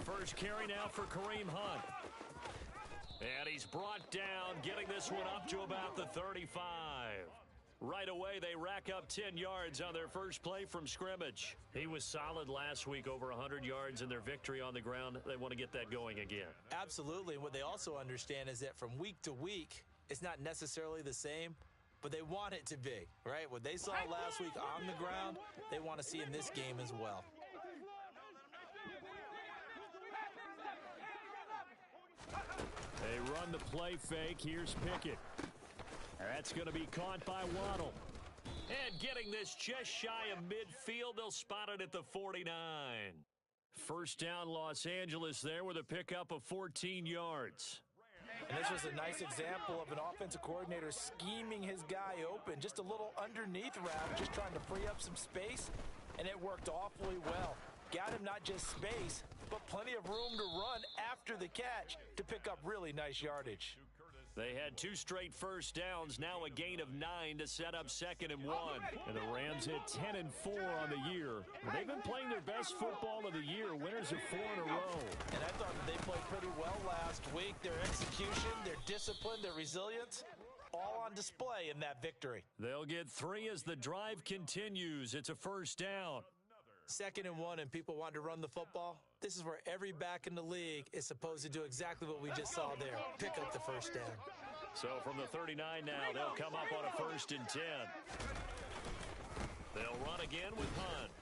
The first carry now for Kareem Hunt. And he's brought down, getting this one up to about the 35. Right away, they rack up 10 yards on their first play from scrimmage. He was solid last week, over 100 yards in their victory on the ground. They want to get that going again. Absolutely. And what they also understand is that from week to week, it's not necessarily the same, but they want it to be, right? What they saw last week on the ground, they want to see in this game as well. They run the play fake. Here's Pickett. That's going to be caught by Waddle. And getting this just shy of midfield, they'll spot it at the 49. First down, Los Angeles there with a pickup of 14 yards. And this was a nice example of an offensive coordinator scheming his guy open. Just a little underneath route, just trying to free up some space, and it worked awfully well. Got him not just space, but plenty of room to run after the catch to pick up really nice yardage. They had 2 straight first downs, now a gain of 9 to set up 2nd and 1. And the Rams hit 10-4 on the year. They've been playing their best football of the year, winners of 4 in a row. And I thought that they played pretty well last week. Their execution, their discipline, their resilience, all on display in that victory. They'll get 3 as the drive continues. It's a first down. 2nd and 1, and people want to run the football. This is where every back in the league is supposed to do exactly what we just saw there. Pick up the first down. So from the 39 now, they'll come up on a 1st and 10. They'll run again with Hunt.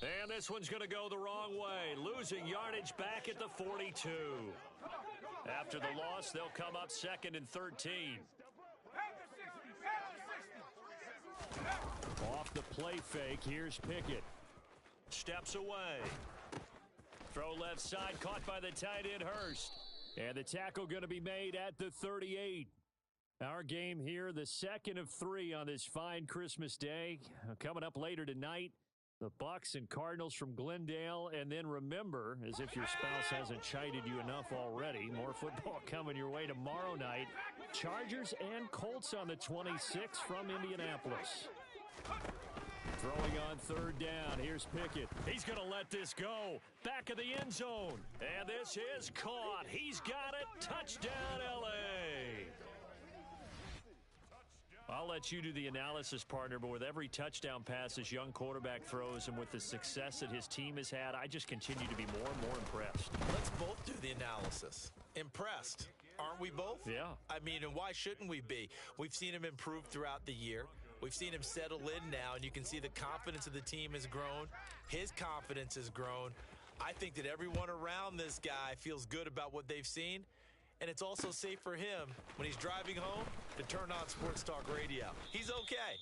And this one's going to go the wrong way, losing yardage back at the 42. After the loss, they'll come up 2nd and 13. Off the play fake, here's Pickett. Steps away. Throw left side, caught by the tight end Hurst. And the tackle going to be made at the 38. Our game here, the 2nd of 3 on this fine Christmas day. Coming up later tonight, the Bucks and Cardinals from Glendale. And then remember, as if your spouse hasn't chided you enough already, more football coming your way tomorrow night. Chargers and Colts on the 26th from Indianapolis. Throwing on 3rd down. Here's Pickett. He's going to let this go. Back of the end zone. And this is caught. He's got it. Touchdown, L.A. I'll let you do the analysis, partner, but with every touchdown pass this young quarterback throws and with the success that his team has had, I just continue to be more and more impressed. Let's both do the analysis. Impressed. Aren't we both? Yeah. I mean, and why shouldn't we be? We've seen him improve throughout the year. We've seen him settle in now, and you can see the confidence of the team has grown. His confidence has grown. I think that everyone around this guy feels good about what they've seen, and it's also safe for him when he's driving home to turn on Sports Talk Radio. He's okay.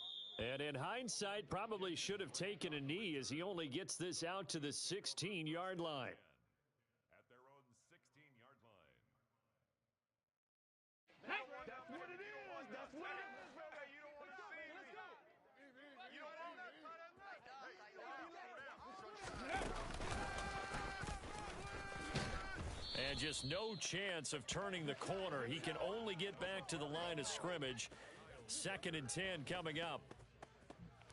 And in hindsight, probably should have taken a knee as he only gets this out to the 16-yard line. At their own 16-yard line. That's what it is. That's what it is. And just no chance of turning the corner. He can only get back to the line of scrimmage. 2nd and 10 coming up.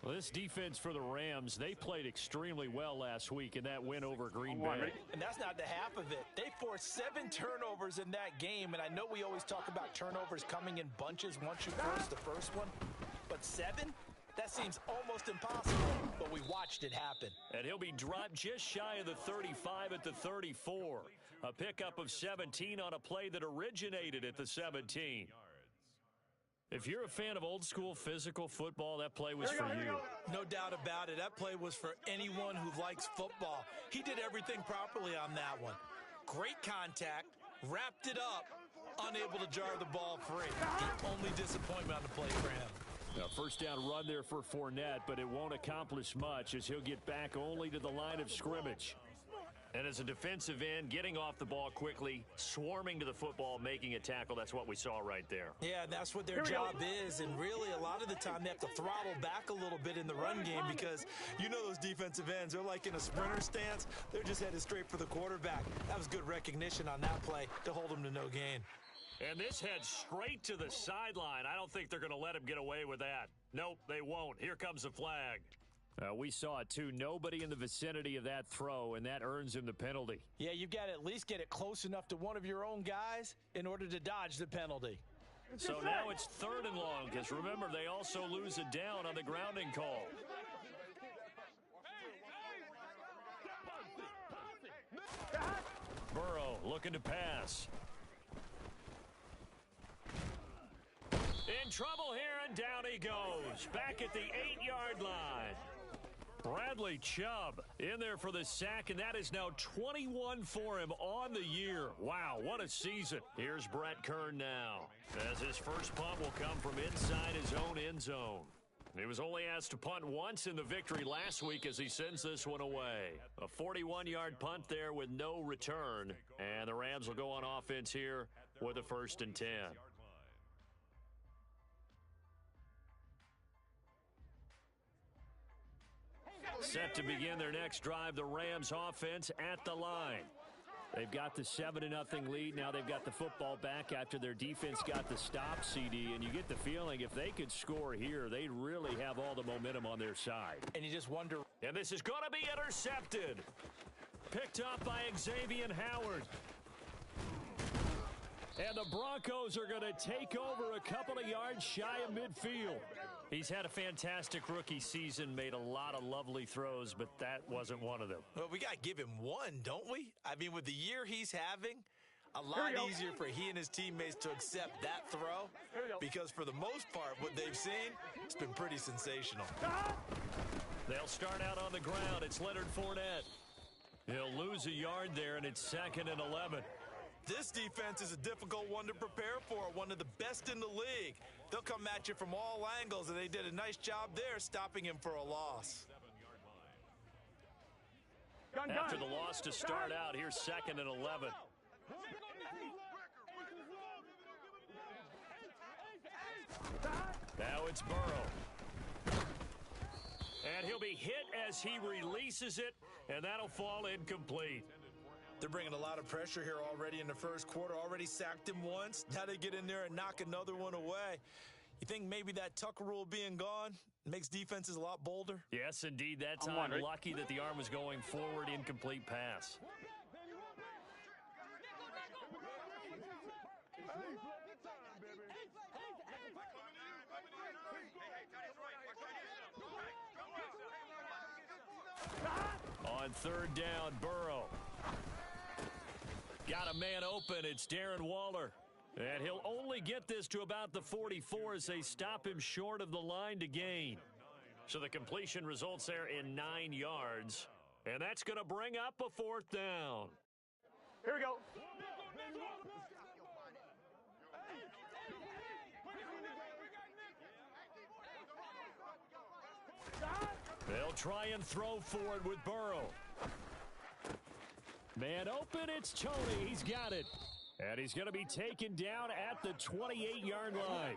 Well, this defense for the Rams, they played extremely well last week in that win over Green Bay. And that's not the half of it. They forced 7 turnovers in that game, and I know we always talk about turnovers coming in bunches once you force the first one, but 7? That seems almost impossible, but we watched it happen. And he'll be dropped just shy of the 35 at the 34. A pickup of 17 on a play that originated at the 17. If you're a fan of old-school physical football, that play was for you. No doubt about it. That play was for anyone who likes football. He did everything properly on that one. Great contact, wrapped it up, unable to jar the ball free. The only disappointment on the play for him. Now, first down run there for Fournette, but it won't accomplish much as he'll get back only to the line of scrimmage. And as a defensive end, getting off the ball quickly, swarming to the football, making a tackle, that's what we saw right there. Yeah, that's what their job is, and really a lot of the time they have to throttle back a little bit in the run game because you know those defensive ends, they're like in a sprinter stance. They're just headed straight for the quarterback. That was good recognition on that play to hold him to no gain. And this heads straight to the sideline. I don't think they're going to let him get away with that. Nope, they won't. Here comes the flag. We saw it, too. Nobody in the vicinity of that throw, and that earns him the penalty. Yeah, you've got to at least get it close enough to one of your own guys in order to dodge the penalty. So now it's 3rd and long, because remember, they also lose it down on the grounding call. Burrow looking to pass. In trouble here, and down he goes. Back at the 8-yard line. Bradley Chubb in there for the sack, and that is now 21 for him on the year. Wow, what a season. Here's Brett Kern now, as his first punt will come from inside his own end zone. He was only asked to punt once in the victory last week as he sends this one away. A 41-yard punt there with no return, and the Rams will go on offense here with a 1st and 10. Set to begin their next drive, the Rams offense at the line. They've got the 7-0 lead. Now they've got the football back after their defense got the stop, CD. And you get the feeling if they could score here, they'd really have all the momentum on their side. And you just wonder. And this is going to be intercepted. Picked up by Xavier Howard. And the Broncos are going to take over a couple of yards shy of midfield. He's had a fantastic rookie season, made a lot of lovely throws, but that wasn't one of them. Well, we got to give him one, don't we? I mean, with the year he's having, a lot easier for he and his teammates to accept that throw because for the most part, what they've seen, it's been pretty sensational. They'll start out on the ground. It's Leonard Fournette. He'll lose a yard there, and it's 2nd and 11. This defense is a difficult one to prepare for, one of the best in the league. They'll come at you from all angles, and they did a nice job there stopping him for a loss. After the loss to start out, here's 2nd and 11. Now it's Burrow. And he'll be hit as he releases it, and that'll fall incomplete. They're bringing a lot of pressure here already in the first quarter. Already sacked him once. Now they get in there and knock another one away. You think maybe that Tucker rule being gone makes defenses a lot bolder? Yes, indeed. That time, lucky that the arm was going forward, incomplete pass. On 3rd down, Burrow. Got a man open. It's Darren Waller. And he'll only get this to about the 44 as they stop him short of the line to gain. So the completion results there in 9 yards. And that's going to bring up a 4th down. Here we go. They'll try and throw for it with Burrow. Man open, it's Tony. He's got it. And he's going to be taken down at the 28-yard line.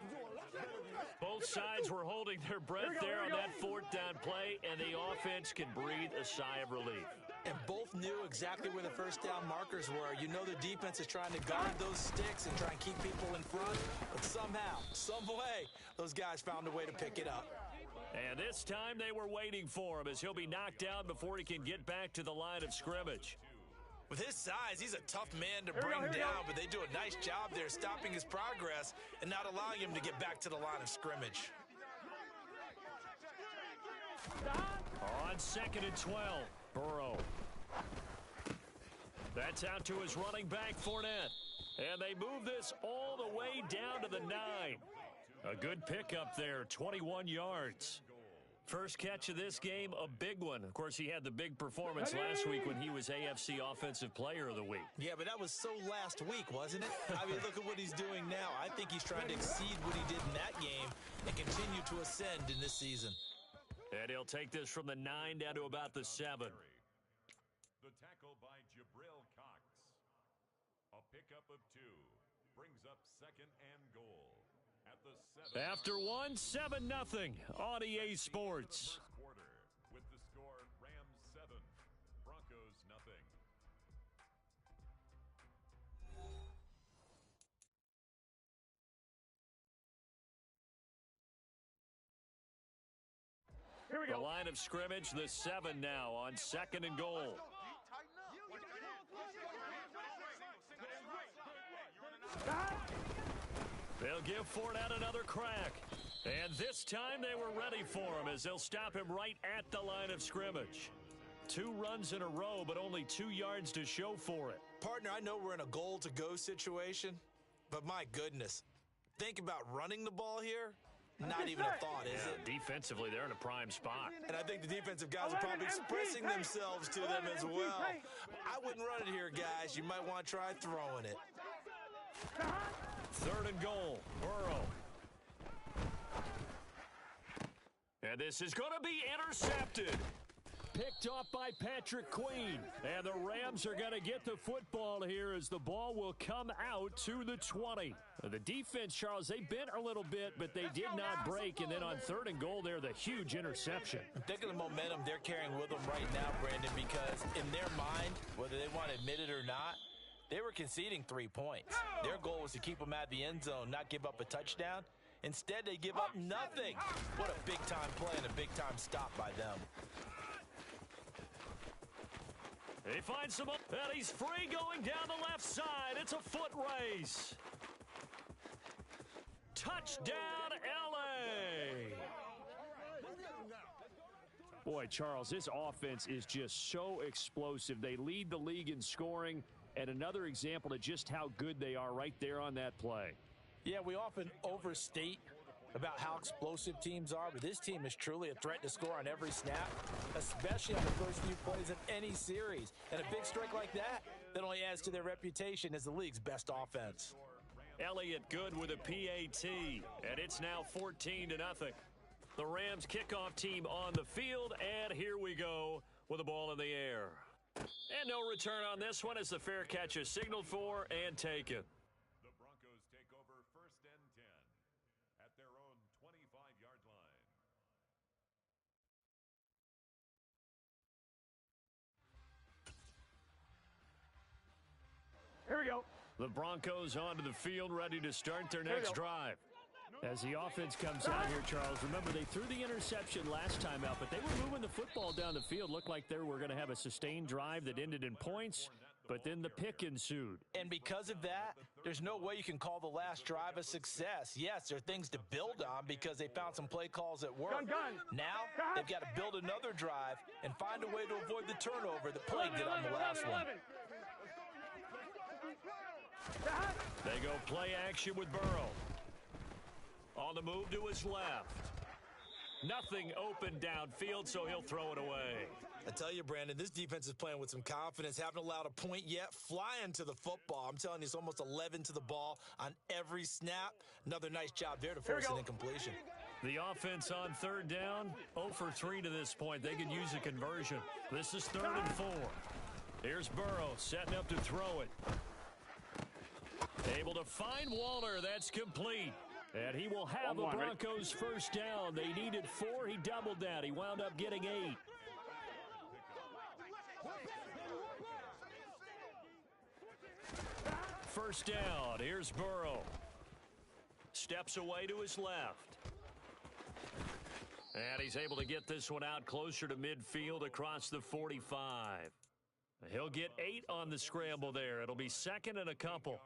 Both sides were holding their breath there on that 4th down play, and the offense can breathe a sigh of relief. And both knew exactly where the first down markers were. You know the defense is trying to guard those sticks and try and keep people in front. But somehow, some way, those guys found a way to pick it up. And this time they were waiting for him as he'll be knocked down before he can get back to the line of scrimmage. With his size, he's a tough man to bring down, but they do a nice job there stopping his progress and not allowing him to get back to the line of scrimmage. On 2nd and 12, Burrow. That's out to his running back, Fournette. And they move this all the way down to the 9. A good pickup there, 21 yards. First catch of this game, a big one. Of course, he had the big performance last week when he was AFC Offensive Player of the Week. Yeah, but that was so last week, wasn't it? I mean, look at what he's doing now. I think he's trying to exceed what he did in that game and continue to ascend in this season. And he'll take this from the 9 down to about the 7. The tackle by Jabril Cox. A pickup of 2 brings up 2nd and goal. At the 7. After 1, 7-0 on EA Sports. Quarter with the score Rams 7, Broncos nothing. Here we The line of scrimmage, the 7 now on 2nd and goal. They'll give Fournette another crack. And this time they were ready for him as they'll stop him right at the line of scrimmage. 2 runs in a row, but only 2 yards to show for it. Partner, I know we're in a goal-to-go situation, but my goodness, think about running the ball here. Not even a thought, is it? Defensively, they're in a prime spot. And I think the defensive guys are probably expressing themselves to them as well. I wouldn't run it here, guys. You might want to try throwing it. 3rd and goal, Burrow. And this is going to be intercepted. Picked off by Patrick Queen. And the Rams are going to get the football here as the ball will come out to the 20. The defense, Charles, they bent a little bit, but they did not break. And then on 3rd and goal there, the huge interception. Think of the momentum they're carrying with them right now, Brandon, because in their mind, whether they want to admit it or not, they were conceding 3 points. Their goal was to keep them at the end zone, not give up a touchdown. Instead, they give up nothing. What a big-time play and a big-time stop by them. He finds him up, and he's free going down the left side. It's a foot race. Touchdown, L.A. Boy, Charles, this offense is just so explosive. They lead the league in scoring, and another example of just how good they are right there on that play. Yeah, we often overstate about how explosive teams are, but this team is truly a threat to score on every snap, especially on the first few plays of any series. And a big strike like that only adds to their reputation as the league's best offense. Elliott good with a PAT, and it's now 14-0. The Rams kickoff team on the field, and here we go with the ball in the air. And no return on this one as the fair catch is signaled for and taken. The Broncos take over 1st and 10 at their own 25-yard line. Here we go. The Broncos onto the field, ready to start their next drive. As the offense comes out here, Charles, remember they threw the interception last time out, but they were moving the football down the field. Looked like they were going to have a sustained drive that ended in points, but then the pick ensued. And because of that, there's no way you can call the last drive a success. Yes, there are things to build on because they found some play calls that work. Now, they've got to build another drive and find a way to avoid the turnover that plagued it on the last one. They go play action with Burrow. On the move to his left. Nothing open downfield, so he'll throw it away. I tell you, Brandon, this defense is playing with some confidence. Haven't allowed a point yet. Flying to the football. I'm telling you, it's almost 11 to the ball on every snap. Another nice job there to force an incompletion. The offense on 3rd down, 0 for 3 to this point. They could use a conversion. This is 3rd and 4. Here's Burrow setting up to throw it. Able to find Waller. That's complete. And he will have the Broncos first down. They needed 4. He doubled that. He wound up getting 8. First down. Here's Burrow. Steps away to his left. And he's able to get this one out closer to midfield across the 45. He'll get 8 on the scramble there. It'll be 2nd and a couple.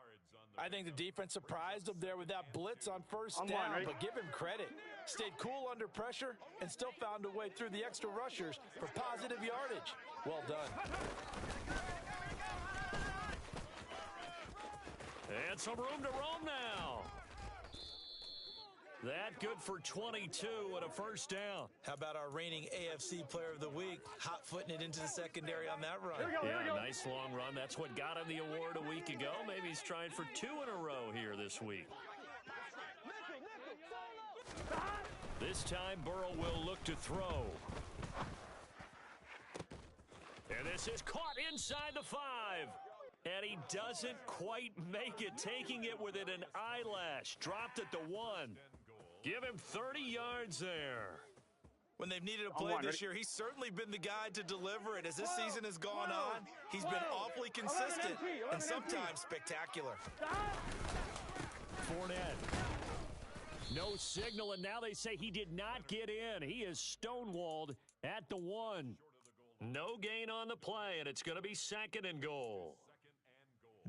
I think the defense surprised him there with that blitz on first down, but give him credit. Stayed cool under pressure and still found a way through the extra rushers for positive yardage. Well done. And some room to roam now. That good for 22 and a first down. How about our reigning AFC Player of the Week, hot-footing it into the secondary on that run? Yeah, nice long run. That's what got him the award a week ago. Maybe he's trying for 2 in a row here this week. This time, Burrow will look to throw. And this is caught inside the 5. And he doesn't quite make it, taking it within an eyelash. Dropped at the 1. Give him 30 yards there. When they've needed a play this year, he's certainly been the guy to deliver it. As this season has gone on, he's been awfully consistent and sometimes spectacular. Fournette. No signal, and now they say he did not get in. He is stonewalled at the 1. No gain on the play, and it's going to be 2nd and goal.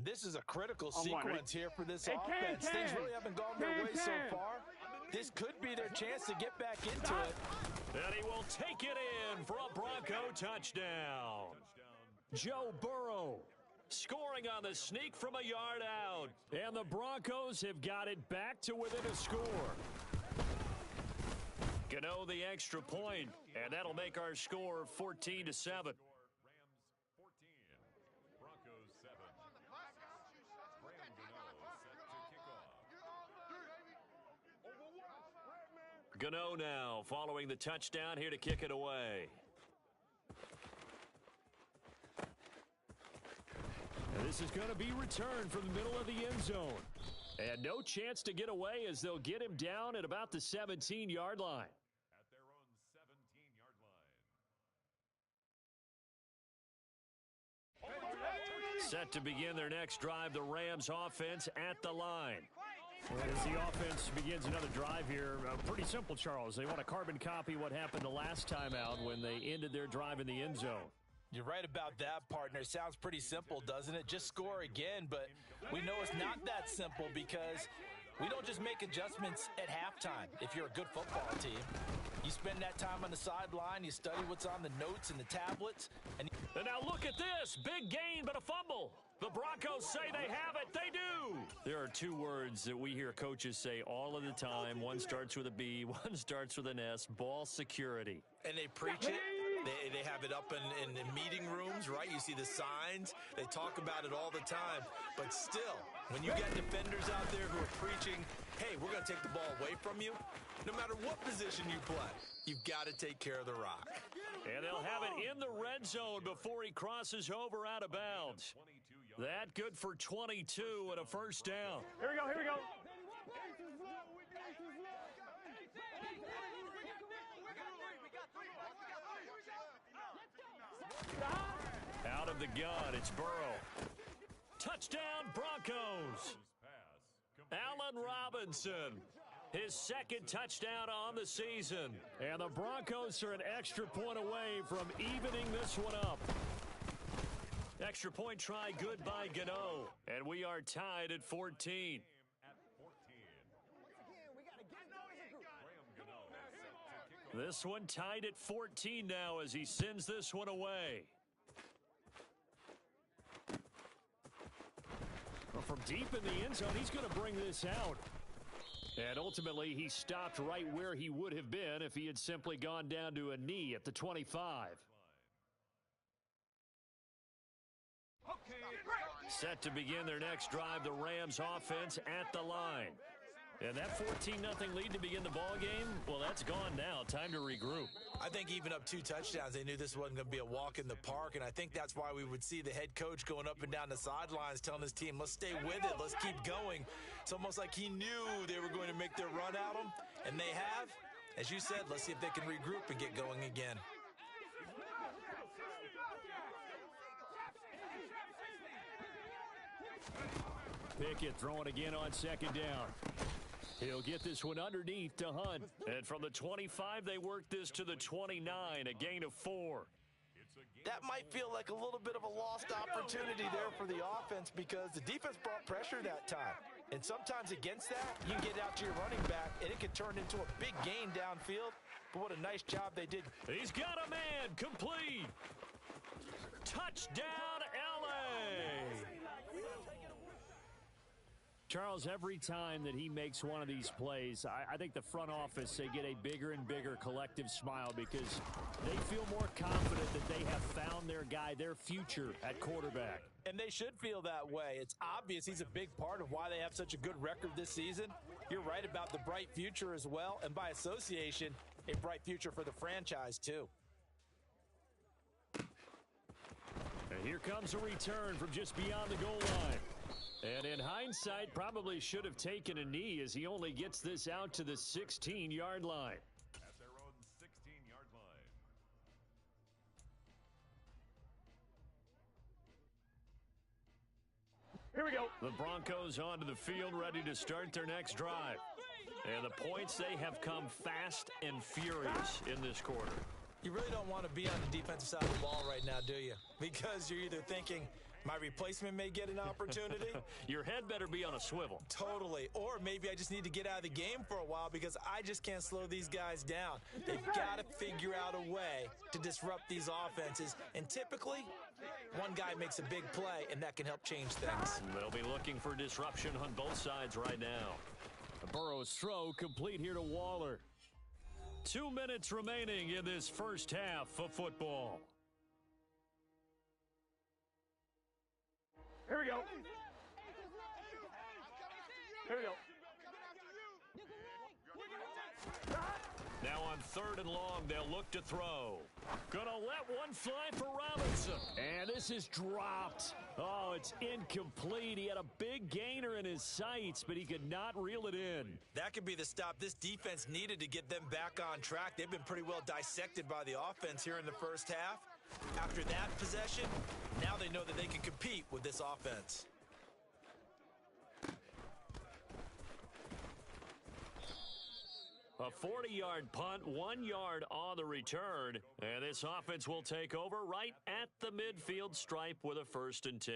This is a critical sequence here for this offense. Things really haven't gone their way so far. This could be their chance to get back into it. And he will take it in for a Bronco touchdown. Joe Burrow scoring on the sneak from a yard out. And the Broncos have got it back to within a score. Gano the extra point, and that'll make our score 14-7. Gano now following the touchdown here to kick it away. And this is going to be returned from the middle of the end zone. And no chance to get away as they'll get him down at about the 17-yard line. At their own 17-yard line. Set to begin their next drive, the Rams offense at the line. As the offense begins another drive here, pretty simple, Charles. They want to carbon copy what happened the last time out when they ended their drive in the end zone. You're right about that, partner. Sounds pretty simple, doesn't it? Just score again, but we know it's not that simple because we don't just make adjustments at halftime if you're a good football team. You spend that time on the sideline, you study what's on the notes and the tablets. And now look at this. Big gain, but a fumble. The Broncos say they have it. They do. There are two words that we hear coaches say all of the time. One starts with a B, one starts with an S. Ball security. And they preach it. They have it up in the meeting rooms, right? You see the signs. They talk about it all the time. But still, when you got defenders out there who are preaching, hey, we're going to take the ball away from you, no matter what position you play, you've got to take care of the rock. And they'll have it in the red zone before he crosses over out of bounds. That good for 22 and a first down. Here we go, here we go. Out of the gun, it's Burrow. Touchdown, Broncos. Allen Robinson, his second touchdown on the season. And the Broncos are an extra point away from evening this one up. Extra point try good by Gano. And we are tied at 14. This one tied at 14 now as he sends this one away. Well, from deep in the end zone, he's going to bring this out. And ultimately, he stopped right where he would have been if he had simply gone down to a knee at the 25. Set to begin their next drive, the Rams offense at the line. And that 14-0 lead to begin the ball game, well, that's gone now. Time to regroup. I think even up 2 touchdowns, they knew this wasn't going to be a walk in the park, and I think that's why we would see the head coach going up and down the sidelines telling his team, let's stay with it, let's keep going. It's almost like he knew they were going to make their run at him, and they have. As you said, let's see if they can regroup and get going again. Pickett throwing again on second down. He'll get this one underneath to Hunt. And from the 25, they work this to the 29, a gain of 4. That might feel like a little bit of a lost opportunity there for the offense because the defense brought pressure that time. And sometimes against that, you can get out to your running back, and it can turn into a big gain downfield. But what a nice job they did. He's got a man complete. Touchdown, L.A. Charles, every time that he makes one of these plays, I think the front office, they get a bigger and bigger collective smile because they feel more confident that they have found their guy, their future at quarterback. And they should feel that way. It's obvious he's a big part of why they have such a good record this season. You're right about the bright future as well, and by association, a bright future for the franchise too. And here comes a return from just beyond the goal line. And in hindsight, probably should have taken a knee as he only gets this out to the 16-yard line. At their own 16-yard line. Here we go. The Broncos onto the field, ready to start their next drive. And the points, they have come fast and furious in this quarter. You really don't want to be on the defensive side of the ball right now, do you? Because you're either thinking, my replacement may get an opportunity. Your head better be on a swivel. Totally. Or maybe I just need to get out of the game for a while because I just can't slow these guys down. They've got to figure out a way to disrupt these offenses. And typically, one guy makes a big play, and that can help change things. They'll be looking for disruption on both sides right now. Burrow's throw complete here to Waller. 2 minutes remaining in this first half of football. Here we go. Here we go. Now on 3rd and long, they'll look to throw. Gonna let one fly for Robinson. And this is dropped. Oh, it's incomplete. He had a big gainer in his sights, but he could not reel it in. That could be the stop this defense needed to get them back on track. They've been pretty well dissected by the offense here in the first half. After that possession, now they know that they can compete with this offense. A 40-yard punt, 1 yard on the return, and this offense will take over right at the midfield stripe with a 1st and 10.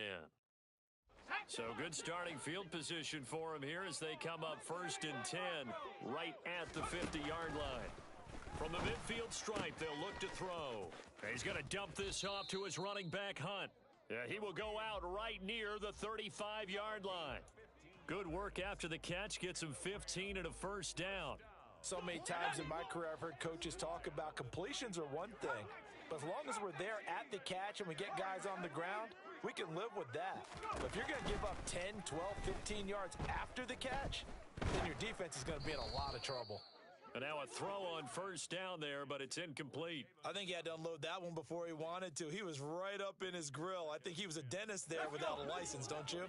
So good starting field position for him here as they come up 1st and 10 right at the 50-yard line. From the midfield stripe, they'll look to throw. He's going to dump this off to his running back, Hunt. He will go out right near the 35-yard line. Good work after the catch, gets him 15 and a 1st down. So many times in my career, I've heard coaches talk about completions are one thing. But as long as we're there at the catch and we get guys on the ground, we can live with that. But if you're going to give up 10, 12, 15 yards after the catch, then your defense is going to be in a lot of trouble. And now a throw on 1st down there, but it's incomplete. I think he had to unload that one before he wanted to. He was right up in his grill. I think he was a dentist there without a license, don't you?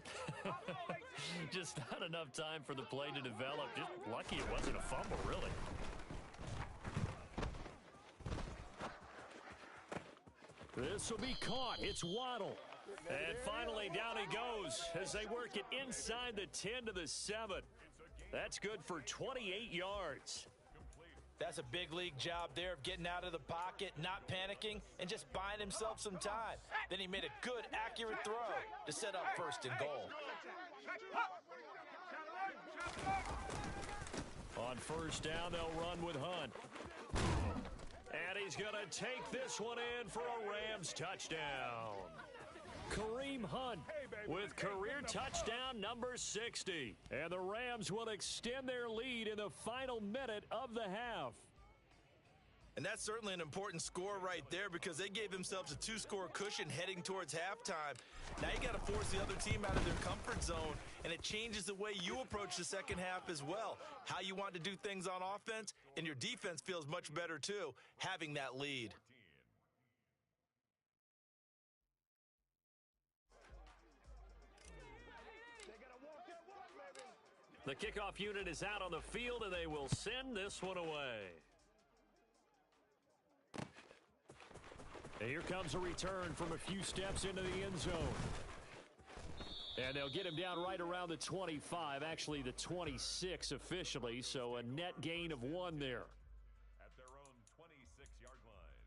Just not enough time for the play to develop. Just lucky it wasn't a fumble, really. This will be caught. It's Waddle. And finally down he goes as they work it inside the 10 to the 7. That's good for 28 yards. That's a big league job there of getting out of the pocket, not panicking, and just buying himself some time. Then he made a good, accurate throw to set up 1st and goal. On 1st down, they'll run with Hunt. And he's going to take this one in for a Rams touchdown. Kareem Hunt with career touchdown number 60. And the Rams will extend their lead in the final minute of the half. And that's certainly an important score right there because they gave themselves a 2-score cushion heading towards halftime. Now you got to force the other team out of their comfort zone, and it changes the way you approach the second half as well. How you want to do things on offense, and your defense feels much better too, having that lead. The kickoff unit is out on the field, and they will send this one away. And here comes a return from a few steps into the end zone. And they'll get him down right around the 25, actually the 26 officially, so a net gain of 1 there. At their own 26-yard line.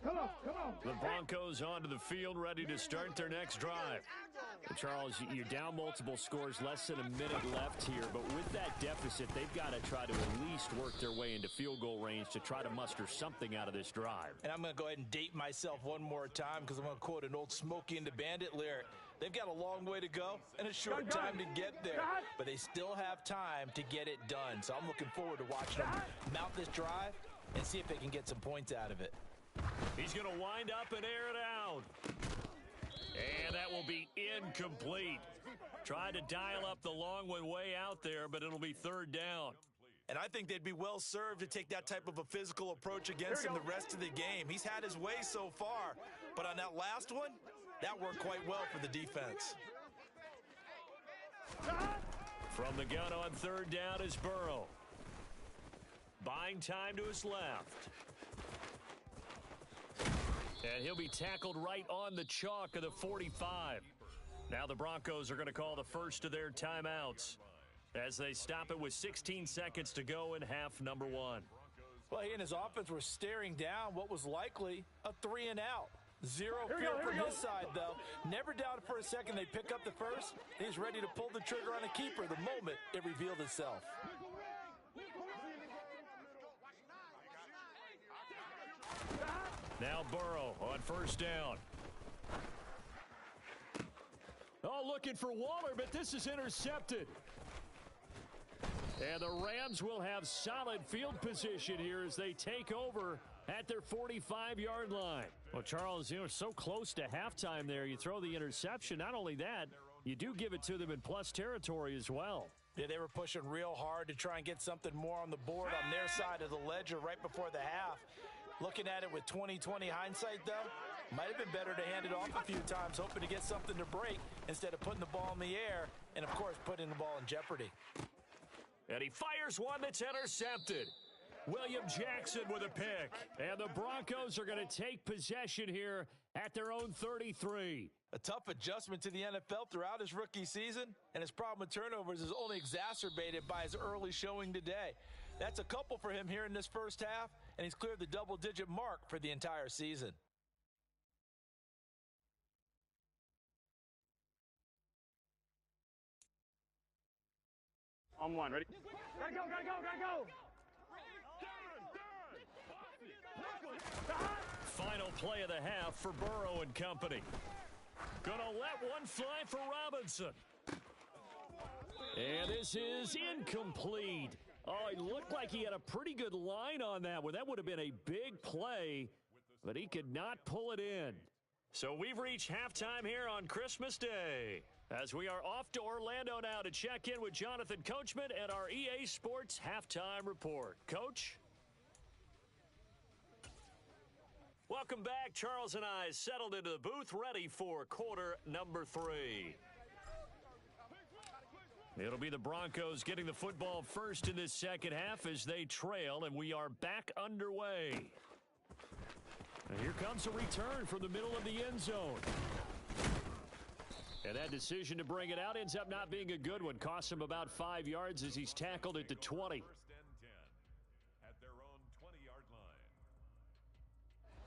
Come on, come on. The Broncos onto the field, ready to start their next drive. And Charles, you're down multiple scores, less than a minute left here, but with that deficit, they've got to try to at least work their way into field goal range to try to muster something out of this drive. And I'm going to go ahead and date myself one more time because I'm going to quote an old Smokey and the Bandit lyric. They've got a long way to go and a short time to get there, but they still have time to get it done. So I'm looking forward to watching them mount this drive and see if they can get some points out of it. He's going to wind up and air it out. And that will be incomplete. Tried to dial up the long one way out there, but it'll be 3rd down. And I think they'd be well served to take that type of a physical approach against him the rest of the game. He's had his way so far, but on that last one, that worked quite well for the defense. From the gun on 3rd down is Burrow. Buying time to his left. And he'll be tackled right on the chalk of the 45. Now the Broncos are going to call the first of their timeouts as they stop it with 16 seconds to go in half number one. Well, he and his offense were staring down what was likely a 3-and-out. Zero fear from his side, though. Never doubted for a second they pick up the first. He's ready to pull the trigger on a keeper the moment it revealed itself. Now Burrow on first down. Oh, looking for Waller, but this is intercepted. And the Rams will have solid field position here as they take over at their 45-yard line. Well, Charles, so close to halftime there. You throw the interception. Not only that, you do give it to them in plus territory as well. Yeah, they were pushing real hard to try and get something more on the board on their side of the ledger right before the half. Looking at it with 20/20 hindsight, though, might have been better to hand it off a few times, hoping to get something to break instead of putting the ball in the air and, of course, putting the ball in jeopardy. And he fires one that's intercepted. William Jackson with a pick. And the Broncos are going to take possession here at their own 33. A tough adjustment to the NFL throughout his rookie season, and his problem with turnovers is only exacerbated by his early showing today. That's a couple for him here in this first half, and he's cleared the double-digit mark for the entire season. On one, ready? Gotta go, gotta go, gotta go! Final play of the half for Burrow and company. Gonna let one fly for Robinson. And this is incomplete. Oh, it looked like he had a pretty good line on that one. That would have been a big play, but he could not pull it in. So we've reached halftime here on Christmas Day, as we are off to Orlando now to check in with Jonathan Coachman and our EA Sports Halftime Report. Coach? Welcome back. Charles and I settled into the booth, ready for quarter number 3. It'll be the Broncos getting the football first in this second half as they trail, and we are back underway. And here comes a return from the middle of the end zone. And that decision to bring it out ends up not being a good one. Costs him about 5 yards as he's tackled at the 20. At their own 20-yard line.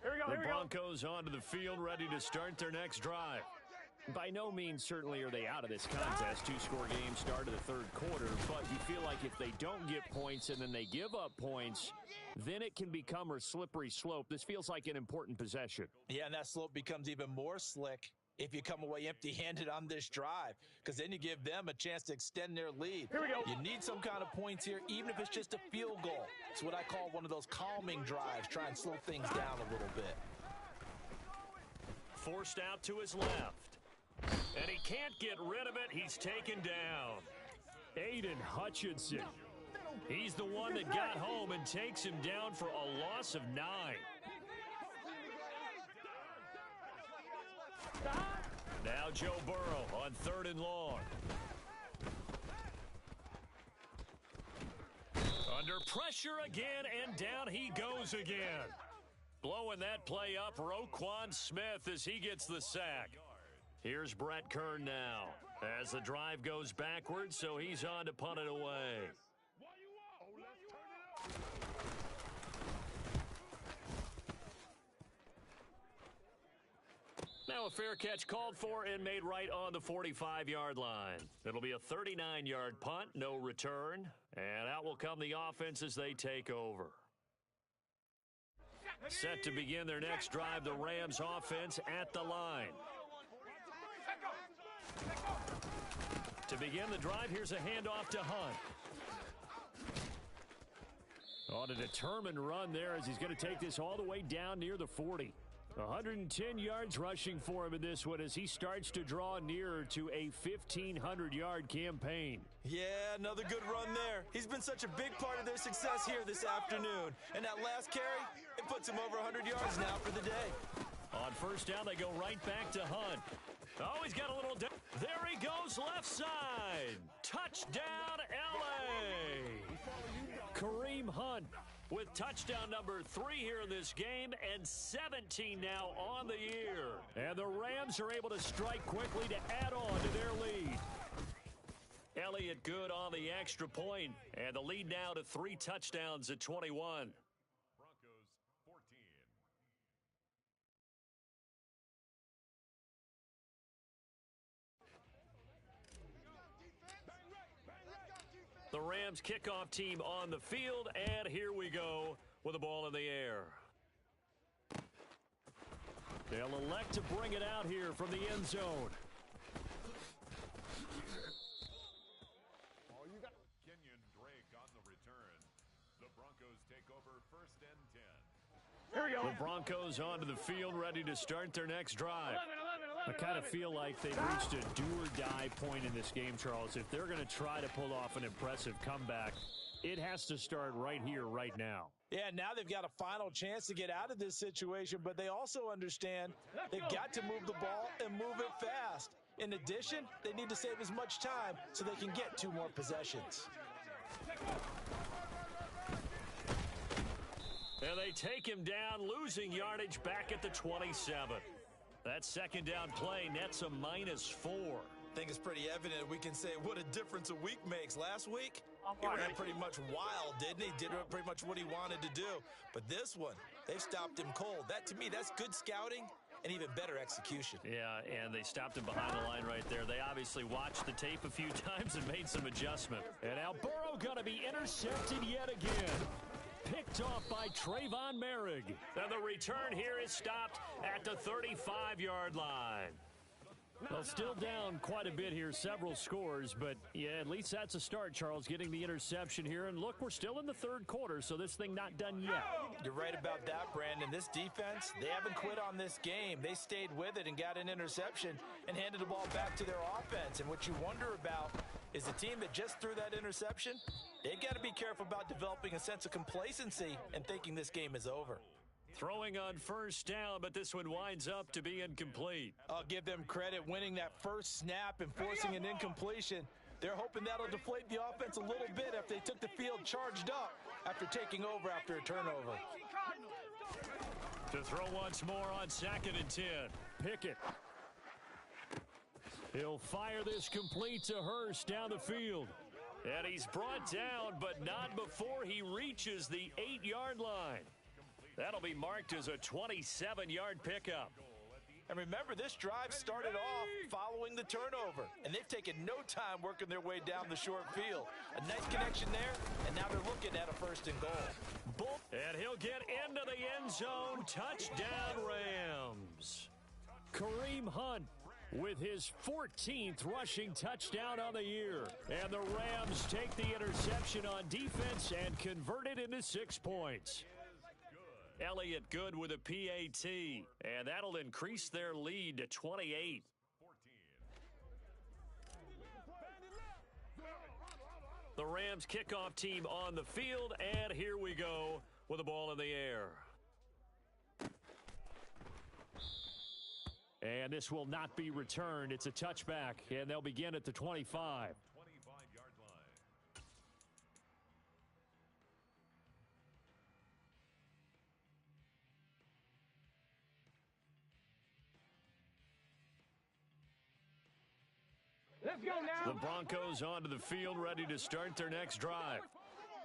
Here we go, The Broncos onto the field, ready to start their next drive. By no means certainly are they out of this contest. 2-score game start of the third quarter, but you feel like if they don't get points and then they give up points, then it can become a slippery slope. This feels like an important possession. Yeah, and that slope becomes even more slick if you come away empty-handed on this drive, because then you give them a chance to extend their lead. Here we go. You need some kind of points here, even if it's just a field goal. It's what I call one of those calming drives. Try and slow things down a little bit. Forced out to his left. And he can't get rid of it. He's taken down. Aiden Hutchinson. He's the one that got home and takes him down for a loss of 9. Now Joe Burrow on 3rd and long. Under pressure again, and down he goes again. Blowing that play up, Roquan Smith as he gets the sack. Here's Brett Kern now as the drive goes backwards, so he's on to punt it away. Now a fair catch called for and made right on the 45-yard line. It'll be a 39-yard punt, no return, and out will come the offense as they take over. Set to begin their next drive, the Rams offense at the line. To begin the drive, here's a handoff to Hunt. On a determined run there as he's going to take this all the way down near the 40. 110 yards rushing for him in this one as he starts to draw nearer to a 1,500-yard campaign. Yeah, another good run there. He's been such a big part of their success here this afternoon. And that last carry, it puts him over 100 yards now for the day. On first down, they go right back to Hunt. Oh, he's got a little... There he goes, left side. Touchdown, L.A. Kareem Hunt with touchdown number 3 here in this game and 17 now on the year. And the Rams are able to strike quickly to add on to their lead. Elliott good on the extra point, and the lead now to 3 touchdowns at 21. Broncos 14. The Rams kickoff team on the field, and here we go with the ball in the air. They'll elect to bring it out here from the end zone. Kenyon Drake on the return. The Broncos take over 1st and 10. Here we go. The Broncos onto the field, ready to start their next drive. 11. I kind of feel like they've reached a do-or-die point in this game, Charles. If they're going to try to pull off an impressive comeback, it has to start right here, right now. Yeah, now they've got a final chance to get out of this situation, but they also understand they've got to move the ball and move it fast. In addition, they need to save as much time so they can get 2 more possessions. And they take him down, losing yardage back at the 27. That second down play nets a -4. I think it's pretty evident we can say what a difference a week makes. Last week, he ran pretty much wild, didn't he? Did pretty much what he wanted to do. But this one, they've stopped him cold. That, to me, that's good scouting and even better execution. Yeah, and they stopped him behind the line right there. They obviously watched the tape a few times and made some adjustment. And now Burrow going to be intercepted yet again. Picked off by Trayvon Merrick. And the return here is stopped at the 35-yard line. Well, still down quite a bit here, several scores, but yeah, at least that's a start, Charles, getting the interception here. And look, we're still in the 3rd quarter, so this thing not done yet. You're right about that, Brandon. This defense, they haven't quit on this game. They stayed with it and got an interception and handed the ball back to their offense. And what you wonder about is the team that just threw that interception, they've got to be careful about developing a sense of complacency and thinking this game is over. Throwing on 1st down, but this one winds up to be incomplete. I'll give them credit winning that first snap and forcing an incompletion. They're hoping that'll deflate the offense a little bit after they took the field charged up after taking over after a turnover. To throw once more on 2nd and 10. Pickett. He'll fire this complete to Hurst down the field. And he's brought down, but not before he reaches the 8-yard line. That'll be marked as a 27-yard pickup. And remember, this drive started off following the turnover, and they've taken no time working their way down the short field. A nice connection there, and now they're looking at a 1st and goal. And he'll get into the end zone. Touchdown, Rams. Kareem Hunt with his 14th rushing touchdown on the year. And the Rams take the interception on defense and convert it into 6 points. Elliott good with a PAT, and that'll increase their lead to 28. The Rams kickoff team on the field, and here we go with the ball in the air. And this will not be returned. It's a touchback, and they'll begin at the 25. 25-yard line. Let's go now. The Broncos onto the field, ready to start their next drive.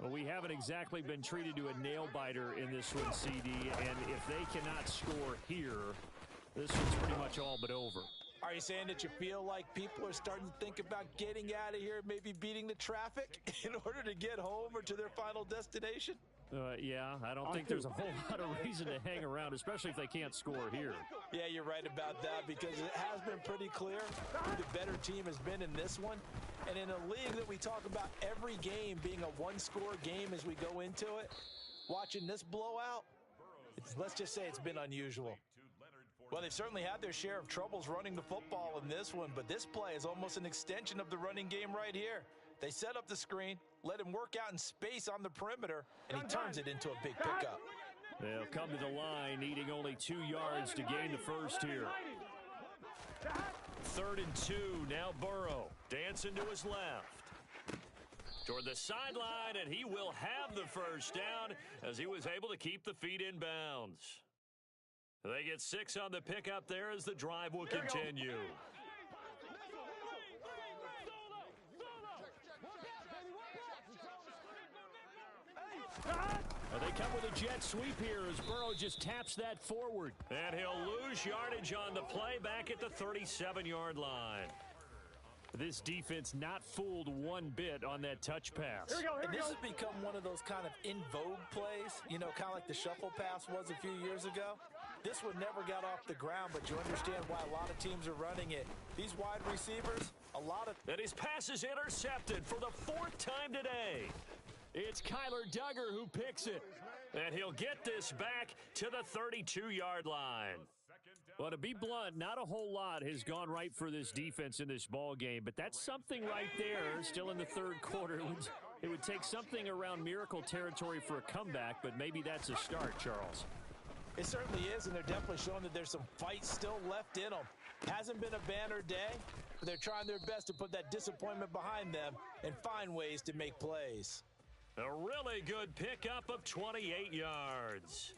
Well, we haven't exactly been treated to a nail-biter in this one, CD, and if they cannot score here, this one's pretty much all but over. Are you saying that you feel like people are starting to think about getting out of here, maybe beating the traffic in order to get home or to their final destination? Yeah, I don't think there's a whole lot of reason to hang around, especially if they can't score here. Yeah, you're right about that, because it has been pretty clear who the better team has been in this one. And in a league that we talk about every game being a one-score game as we go into it, watching this blowout, let's just say it's been unusual. Well, they've certainly had their share of troubles running the football in this one, but this play is almost an extension of the running game right here. They set up the screen, let him work out in space on the perimeter, and he turns it into a big pickup. They'll come to the line, needing only 2 yards to gain the first here. 3rd and 2, now Burrow, dancing to his left. toward the sideline, and he will have the first down as he was able to keep the feet in bounds. They get 6 on the pickup there as the drive will continue. They come with a jet sweep here as Burrow just taps that forward. And he'll lose yardage on the play back at the 37-yard line. This defense not fooled one bit on that touch pass. And this has become one of those kind of in vogue plays, you know, kind of like the shuffle pass was a few years ago. This one never got off the ground, but you understand why a lot of teams are running it. These wide receivers, a lot of... And his pass is intercepted for the 4th time today. It's Kyler Duggar who picks it. And he'll get this back to the 32-yard line. Well, to be blunt, not a whole lot has gone right for this defense in this ball game, but that's something right there still in the third quarter. It would take something around miracle territory for a comeback, but maybe that's a start, Charles. It certainly is, and they're definitely showing that there's some fight still left in them. Hasn't been a banner day, but they're trying their best to put that disappointment behind them and find ways to make plays. A really good pickup of 28 yards.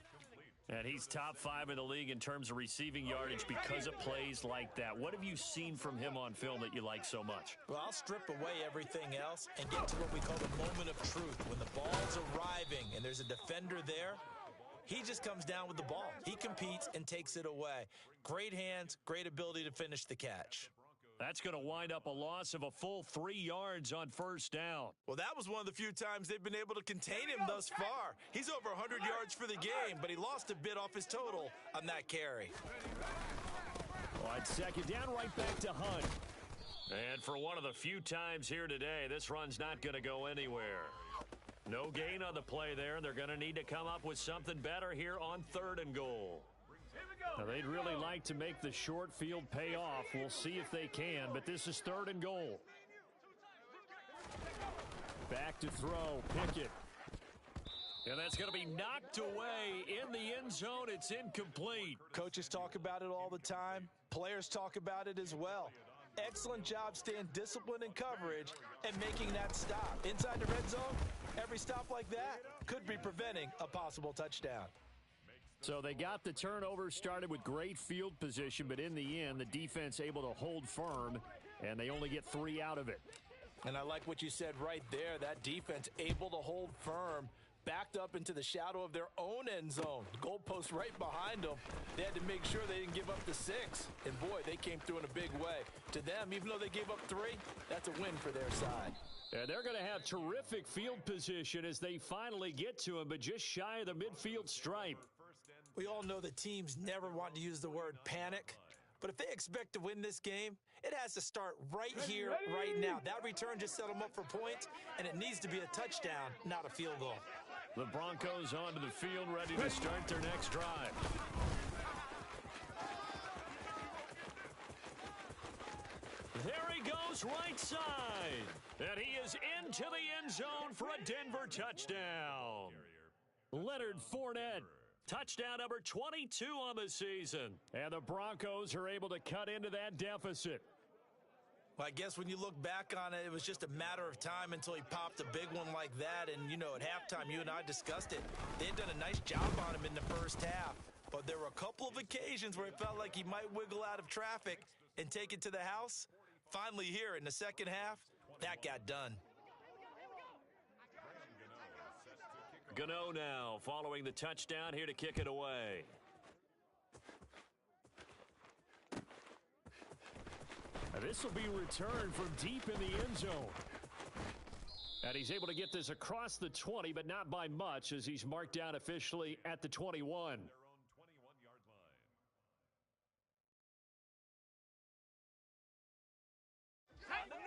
And he's top 5 in the league in terms of receiving yardage because of plays like that. What have you seen from him on film that you like so much? Well, I'll strip away everything else and get to what we call the moment of truth. When the ball's arriving and there's a defender there, he just comes down with the ball. He competes and takes it away. Great hands, great ability to finish the catch. That's going to wind up a loss of a full 3 yards on first down. Well, that was one of the few times they've been able to contain him thus far. He's over 100 yards for the game, but he lost a bit off his total on that carry. Well, it's second down, right back to Hunt. And for one of the few times here today, this run's not going to go anywhere. No gain on the play there, and they're going to need to come up with something better here on 3rd and goal. Now, they'd really like to make the short field pay off. We'll see if they can, but this is 3rd and goal. Back to throw, Pickett. And that's going to be knocked away in the end zone. It's incomplete. Coaches talk about it all the time. Players talk about it as well. Excellent job staying disciplined in coverage and making that stop. Inside the red zone, every stop like that could be preventing a possible touchdown. So they got the turnover started with great field position, but in the end, the defense able to hold firm, and they only get 3 out of it. And I like what you said right there. That defense able to hold firm, backed up into the shadow of their own end zone. Goalpost right behind them. They had to make sure they didn't give up the 6. And, boy, they came through in a big way. To them, even though they gave up 3, that's a win for their side. And they're going to have terrific field position as they finally get to him, but just shy of the midfield stripe. We all know that teams never want to use the word panic, but if they expect to win this game, it has to start right here, right now. That return just set them up for points, and it needs to be a touchdown, not a field goal. The Broncos onto the field, ready to start their next drive. There he goes, right side. And he is into the end zone for a Denver touchdown. Leonard Fournette. Touchdown number 22 on the season. And the Broncos are able to cut into that deficit. Well, I guess when you look back on it, it was just a matter of time until he popped a big one like that. And, you know, at halftime, you and I discussed it. They had done a nice job on him in the first half. But there were a couple of occasions where it felt like he might wiggle out of traffic and take it to the house. Finally here in the second half, that got done. Gano now following the touchdown here to kick it away. This will be returned from deep in the end zone. And he's able to get this across the 20, but not by much as he's marked down officially at the 21.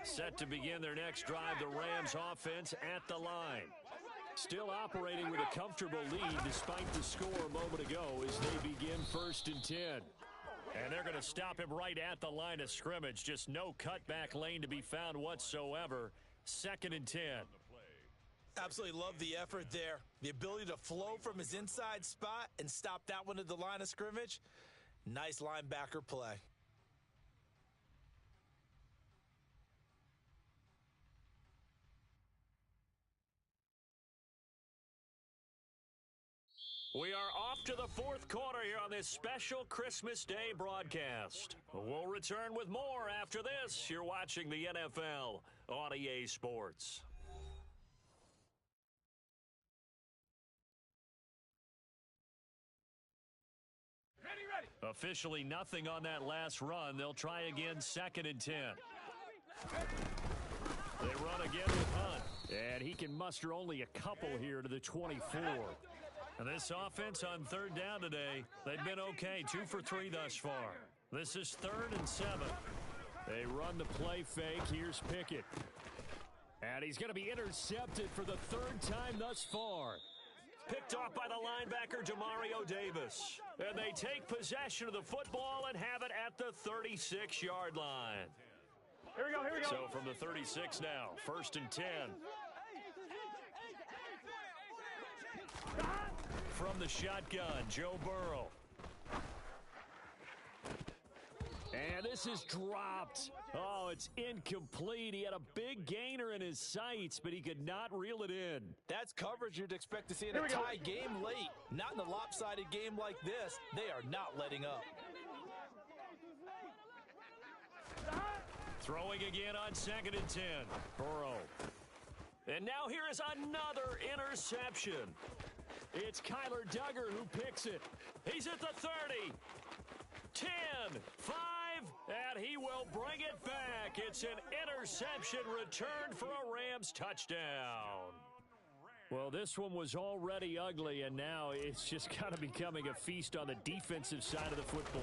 Set to begin their next drive, the Rams offense at the line. Still operating with a comfortable lead despite the score a moment ago as they begin 1st and 10. And they're going to stop him right at the line of scrimmage. Just no cutback lane to be found whatsoever. 2nd and 10. Absolutely love the effort there. The ability to flow from his inside spot and stop that one at the line of scrimmage. Nice linebacker play. We are off to the fourth quarter here on this special Christmas Day broadcast. We'll return with more after this. You're watching the NFL on EA Sports. Ready. Officially nothing on that last run. They'll try again, 2nd and 10. They run again with Hunt. And he can muster only a couple here to the 24. And this offense on 3rd down today, they've been okay. 2 for 3 thus far. This is 3rd and 7. They run the play fake. Here's Pickett. And he's going to be intercepted for the 3rd time thus far. Picked off by the linebacker, Demario Davis. And they take possession of the football and have it at the 36-yard line. Here we go. So from the 36 now, 1st and 10. From the shotgun, Joe Burrow. And this is dropped. Oh, it's incomplete. He had a big gainer in his sights, but he could not reel it in. That's coverage you'd expect to see in a tie game late. Not in a lopsided game like this. They are not letting up. Throwing again on 2nd and 10. Burrow. And now here is another interception. It's Kyler Duggar who picks it. He's at the 30. 10, 5, and he will bring it back. It's an interception return for a Rams touchdown. Well, this one was already ugly, and now it's just kind of becoming a feast on the defensive side of the football.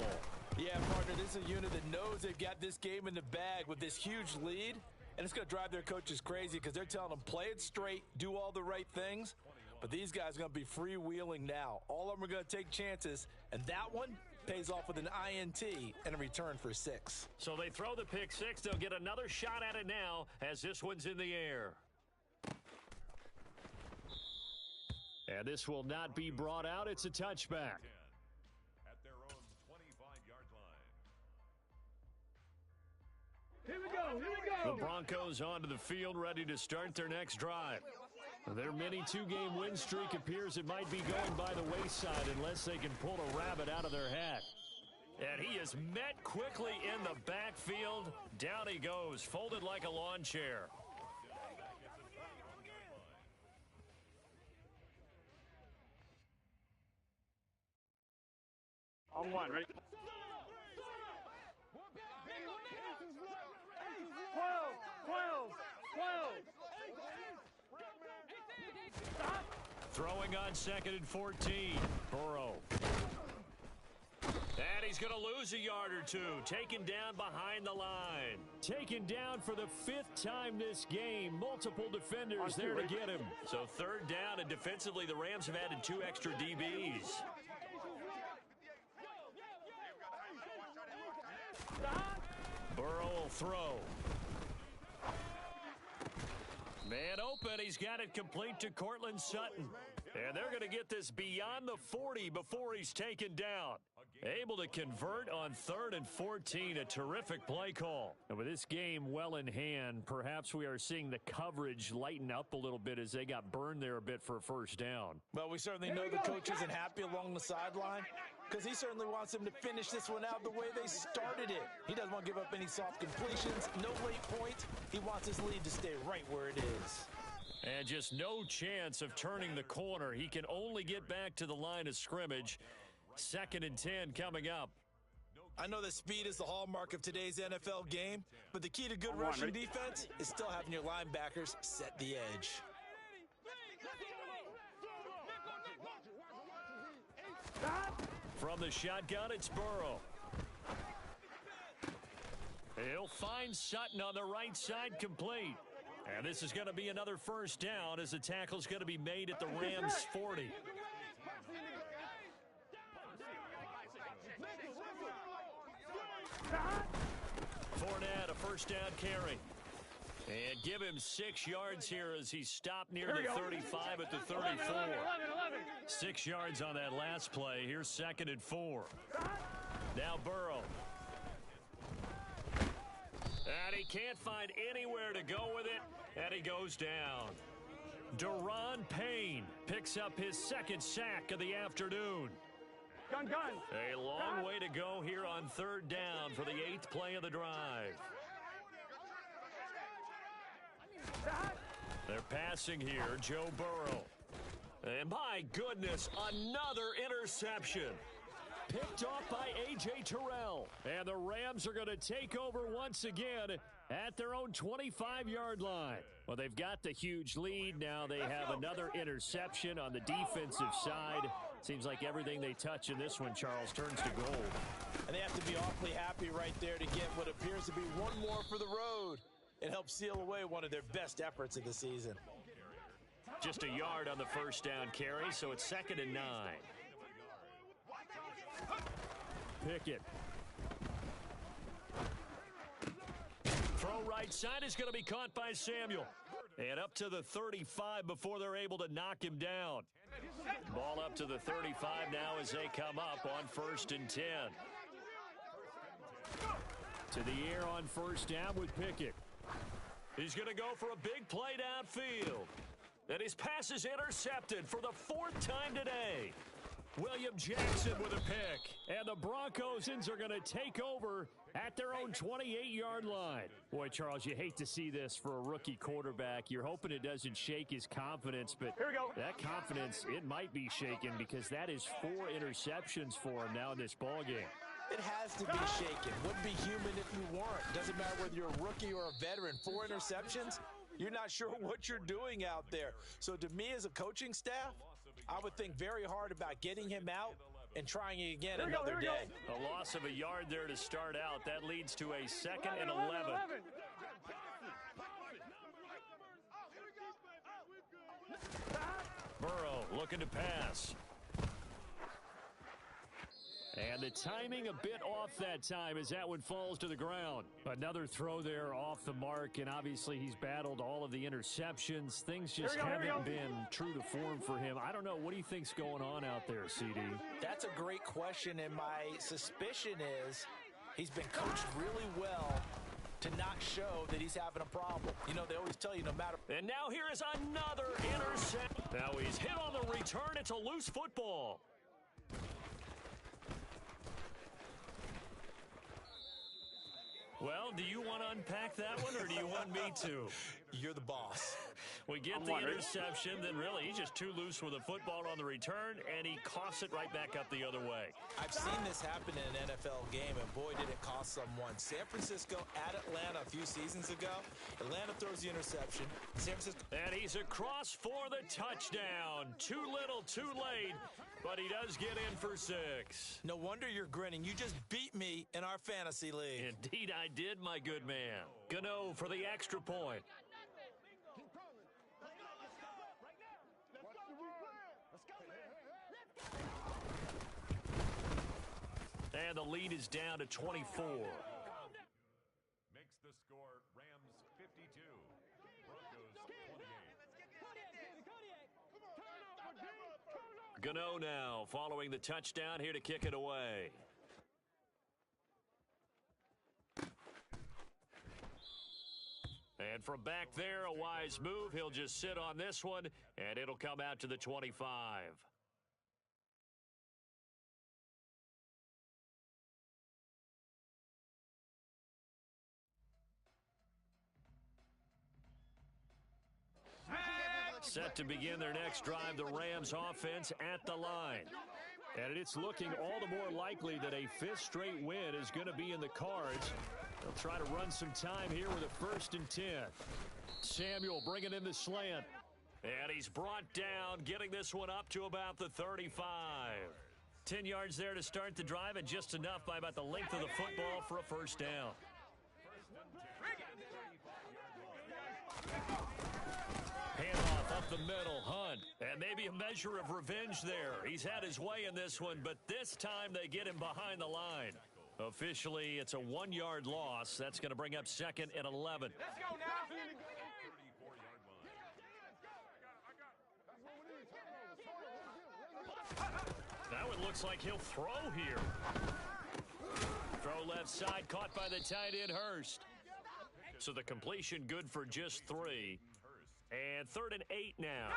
Yeah, partner, this is a unit that knows they've got this game in the bag with this huge lead, and it's going to drive their coaches crazy because they're telling them play it straight, do all the right things. But these guys are going to be freewheeling now. All of them are going to take chances, and that one pays off with an INT and a return for 6. So they throw the pick 6. They'll get another shot at it now as this one's in the air. And this will not be brought out. It's a touchback. At their own 25-yard line. Here we go. The Broncos onto the field, ready to start their next drive. Their mini 2-game win streak appears it might be going by the wayside unless they can pull a rabbit out of their hat. And he is met quickly in the backfield. Down he goes, folded like a lawn chair. On one, ready? 12. Throwing on 2nd and 14. Burrow. And he's going to lose a yard or two. Taken down behind the line. Taken down for the 5th time this game. Multiple defenders there to get him. So 3rd down, and defensively the Rams have added 2 extra DBs. Burrow will throw. Man open, he's got it complete to Cortland Sutton. And they're going to get this beyond the 40 before he's taken down. Able to convert on 3rd and 14, a terrific play call. And with this game well in hand, perhaps we are seeing the coverage lighten up a little bit as they got burned there a bit for a 1st down. Well, we certainly know the coach isn't happy along the sideline because he certainly wants them to finish this one out the way they started it. He doesn't want to give up any soft completions, no late points. He wants his lead to stay right where it is. And just no chance of turning the corner. He can only get back to the line of scrimmage. 2nd and 10 coming up. I know that speed is the hallmark of today's NFL game, but the key to good rushing defense is still having your linebackers set the edge. From the shotgun, it's Burrow. He'll find Sutton on the right side, complete. And this is going to be another 1st down as the tackle's going to be made at the Rams' 40. Fournette, a 1st down carry. And give him 6 yards here as he stopped near the 35 at the 34. 6 yards on that last play. Here's 2nd and 4. Now Burrow. And he can't find anywhere to go with it, and he goes down. Deron Payne picks up his second sack of the afternoon. Gun. A long way to go here on third down for the 8th play of the drive. They're passing here, Joe Burrow. And my goodness, another interception. Picked off by A.J. Terrell. And the Rams are going to take over once again at their own 25-yard line. Well, they've got the huge lead. Now they have another interception on the defensive side. Seems like everything they touch in this one, Charles, turns to gold. And they have to be awfully happy right there to get what appears to be one more for the road. It helps seal away one of their best efforts of the season. Just a yard on the first down carry, so it's 2nd and 9. Pickett. Throw right side is going to be caught by Samuel. And up to the 35 before they're able to knock him down. Ball up to the 35 now as they come up on 1st and 10. To the air on first down with Pickett. He's going to go for a big play downfield. And his pass is intercepted for the 4th time today. William Jackson with a pick. And the Broncos are going to take over at their own 28-yard line. Boy, Charles, you hate to see this for a rookie quarterback. You're hoping it doesn't shake his confidence, but Here we go. that confidence, it might be shaken because that is 4 interceptions for him now in this ballgame. It has to be shaken. Wouldn't be human if you weren't. Doesn't matter whether you're a rookie or a veteran. 4 interceptions, you're not sure what you're doing out there. So to me as a coaching staff, I would think very hard about getting him out and trying it again another day. A loss of a yard there to start out. That leads to a 2nd and 11. Burrow looking to pass. And the timing a bit off that time as that one falls to the ground. Another throw there off the mark, and obviously he's battled all of the interceptions. Things just haven't been true to form for him. I don't know. What do you think's going on out there, CD? That's a great question, and my suspicion is he's been coached really well to not show that he's having a problem. You know, they always tell you no matter. And now here is another interception. Now he's hit on the return. It's a loose football. Well, do you want to unpack that one, or do you want me to? You're the boss. We get the interception, then really he's just too loose with the football on the return, and he coughs it right back up the other way. I've seen this happen in an NFL game, and boy, did it cost someone. San Francisco at Atlanta a few seasons ago. Atlanta throws the interception. San Francisco. And he's across for the touchdown. Too little, too late. But he does get in for 6. No wonder you're grinning. You just beat me in our fantasy league. Indeed I did, my good man. Gano for the extra point. And the lead is down to 24. Makes the score Rams 52, Broncos 28. Gano now following the touchdown here to kick it away. And from back there, a wise move. He'll just sit on this one, and it'll come out to the 25. Set to begin their next drive, the Rams offense at the line. And it's looking all the more likely that a 5th straight win is going to be in the cards. They'll try to run some time here with a 1st and 10. Samuel bringing in the slant. And he's brought down, getting this one up to about the 35. 10 yards there to start the drive, and just enough by about the length of the football for a 1st down. Handoff up the middle, Hunt. And maybe a measure of revenge there. He's had his way in this one, but this time they get him behind the line. Officially, it's a 1-yard loss. That's going to bring up 2nd and 11. Let's go now. Now it looks like he'll throw here. Throw left side, caught by the tight end, Hurst. So the completion good for just 3. And 3rd and 8 now.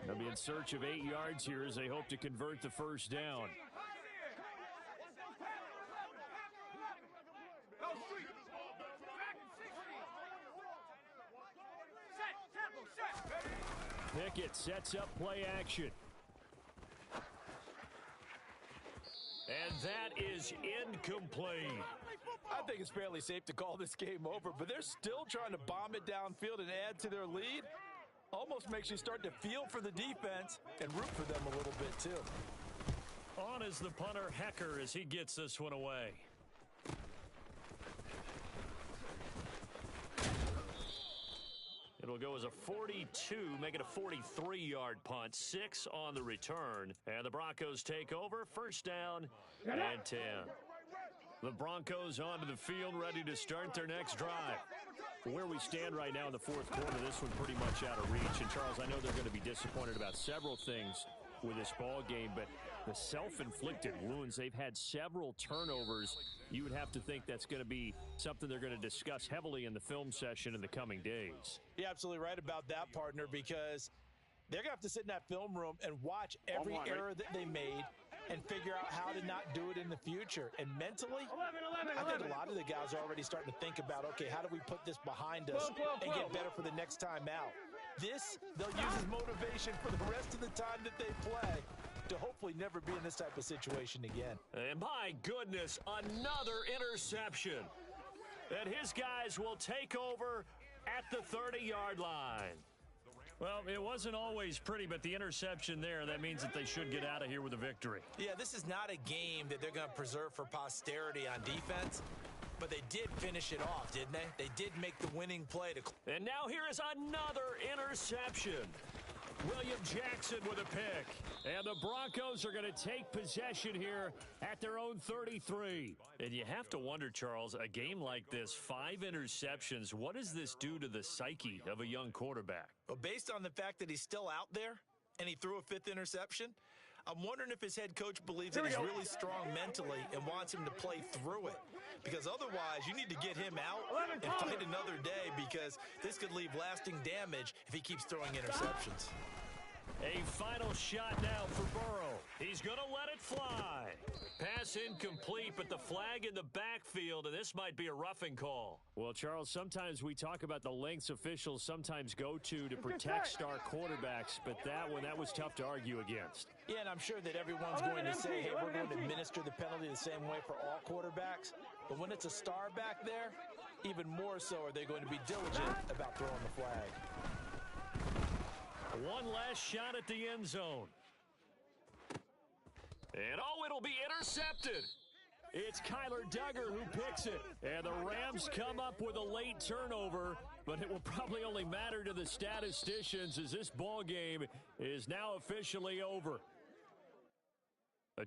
They'll be in search of 8 yards here as they hope to convert the first down. Pickett sets up play action. And that is incomplete. I think it's fairly safe to call this game over, but they're still trying to bomb it downfield and add to their lead. Almost makes you start to feel for the defense and root for them a little bit, too. On is the punter, Hecker, as he gets this one away. It'll go as a 42, make it a 43-yard punt. 6 on the return. And the Broncos take over. First down and 10. The Broncos onto the field, ready to start their next drive. Where we stand right now in the fourth quarter, this one pretty much out of reach. And, Charles, I know they're going to be disappointed about several things with this ball game, but the self-inflicted wounds, they've had several turnovers. You would have to think that's going to be something they're going to discuss heavily in the film session in the coming days. You're absolutely right about that, partner, because they're going to have to sit in that film room and watch every error that they made and figure out how to not do it in the future. And mentally, I think a lot of the guys are already starting to think about, okay, how do we put this behind us and get better for the next time out? This, they'll use as motivation for the rest of the time that they play to hopefully never be in this type of situation again. And my goodness, another interception. And his guys will take over at the 30-yard line. Well, it wasn't always pretty, but the interception there, that means that they should get out of here with a victory. Yeah, this is not a game that they're going to preserve for posterity on defense, but they did finish it off, didn't they? They did make the winning play. And now here is another interception. William Jackson with a pick. And the Broncos are going to take possession here at their own 33. And you have to wonder, Charles, a game like this, 5 interceptions, what does this do to the psyche of a young quarterback? Well, based on the fact that he's still out there and he threw a 5th interception, I'm wondering if his head coach believes that he's really strong mentally and wants him to play through it. Because otherwise, you need to get him out and fight another day, because this could leave lasting damage if he keeps throwing interceptions. A final shot now for Burrow. He's going to let it fly. Pass incomplete, but the flag in the backfield, and this might be a roughing call. Well, Charles, sometimes we talk about the lengths officials sometimes go to protect star quarterbacks, but that was tough to argue against. Yeah, and I'm sure that everyone's going to say, hey, we're going to administer the penalty the same way for all quarterbacks. But when it's a star back there, even more so are they going to be diligent about throwing the flag. One last shot at the end zone. And, it'll be intercepted. It's Kyler Duggar who picks it. And the Rams come up with a late turnover, but it will probably only matter to the statisticians as this ball game is now officially over.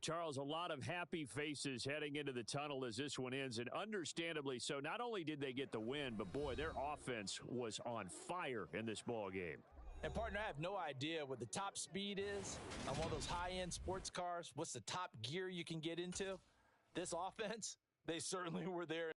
Charles, a lot of happy faces heading into the tunnel as this one ends, and understandably so. Not only did they get the win, but, boy, their offense was on fire in this ball game. And, partner, I have no idea what the top speed is on one of those high-end sports cars. What's the top gear you can get into? This offense, they certainly were there.